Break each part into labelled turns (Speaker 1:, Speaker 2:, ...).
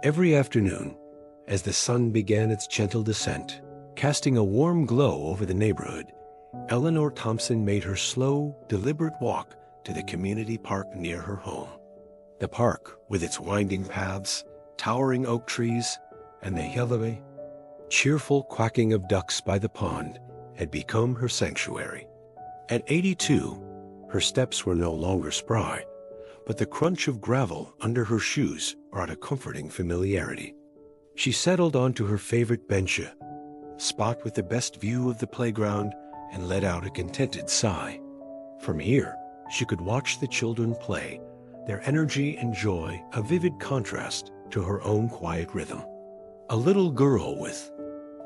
Speaker 1: Every afternoon, as the sun began its gentle descent, casting a warm glow over the neighborhood, Eleanor Thompson made her slow, deliberate walk to the community park near her home. The park, with its winding paths, towering oak trees, and the yellowy, cheerful quacking of ducks by the pond, had become her sanctuary. At 82, her steps were no longer spry, but the crunch of gravel under her shoes brought a comforting familiarity. She settled onto her favorite bench, a spot with the best view of the playground, and let out a contented sigh. From here, she could watch the children play, their energy and joy a vivid contrast to her own quiet rhythm. A little girl with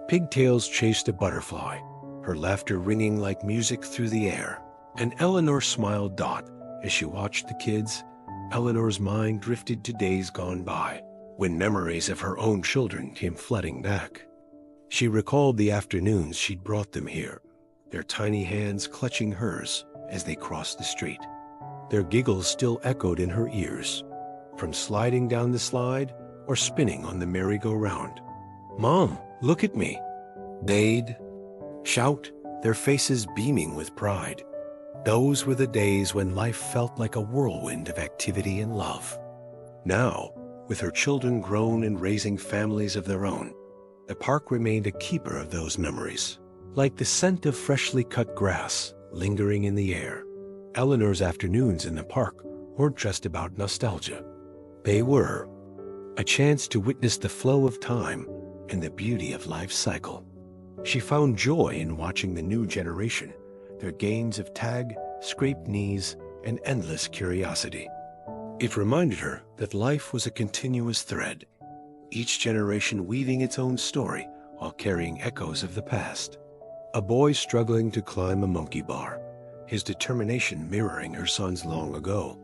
Speaker 1: pigtails chased a butterfly, her laughter ringing like music through the air. And Eleanor smiled Dot as she watched the kids. Eleanor's mind drifted to days gone by, when memories of her own children came flooding back. She recalled the afternoons she'd brought them here, their tiny hands clutching hers as they crossed the street. Their giggles still echoed in her ears, from sliding down the slide or spinning on the merry-go-round. "Mom, look at me!" they'd shout, their faces beaming with pride. Those were the days when life felt like a whirlwind of activity and love. Now, with her children grown and raising families of their own, the park remained a keeper of those memories, like the scent of freshly cut grass lingering in the air. Eleanor's afternoons in the park weren't just about nostalgia. They were a chance to witness the flow of time and the beauty of life's cycle. She found joy in watching the new generation, their gains of tag, scraped knees, and endless curiosity. It reminded her that life was a continuous thread, each generation weaving its own story while carrying echoes of the past. A boy struggling to climb a monkey bar, his determination mirroring her son's long ago.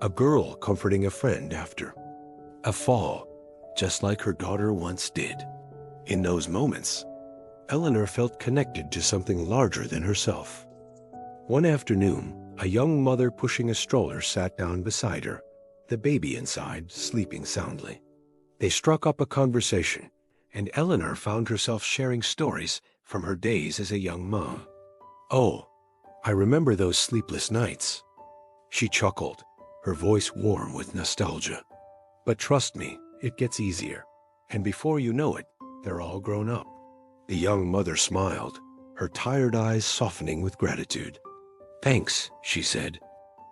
Speaker 1: A girl comforting a friend after a fall, just like her daughter once did. In those moments, Eleanor felt connected to something larger than herself. One afternoon, a young mother pushing a stroller sat down beside her, the baby inside sleeping soundly. They struck up a conversation, and Eleanor found herself sharing stories from her days as a young mom. "Oh, I remember those sleepless nights," she chuckled, her voice warm with nostalgia. "But trust me, it gets easier, and before you know it, they're all grown up." The young mother smiled, her tired eyes softening with gratitude. "Thanks," she said.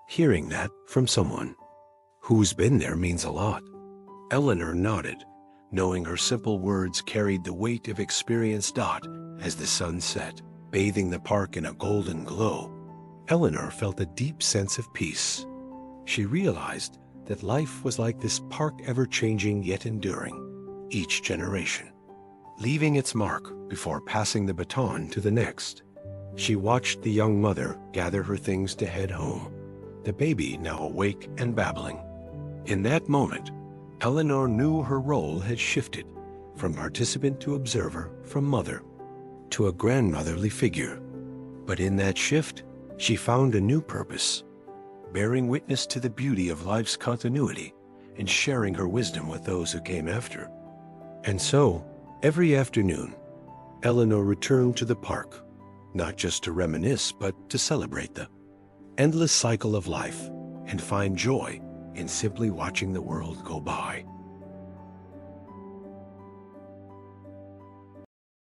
Speaker 1: Hearing that from someone who's been there means a lot. Eleanor nodded, knowing her simple words carried the weight of experience. As the sun set, bathing the park in a golden glow, Eleanor felt a deep sense of peace. She realized that life was like this park, ever-changing yet enduring, each generation leaving its mark before passing the baton to the next. She watched the young mother gather her things to head home, the baby now awake and babbling. In that moment, Eleanor knew her role had shifted from participant to observer, from mother to a grandmotherly figure. But in that shift, she found a new purpose, bearing witness to the beauty of life's continuity and sharing her wisdom with those who came after. And so, every afternoon, Eleanor returned to the park, not just to reminisce, but to celebrate the endless cycle of life and find joy in simply watching the world go by.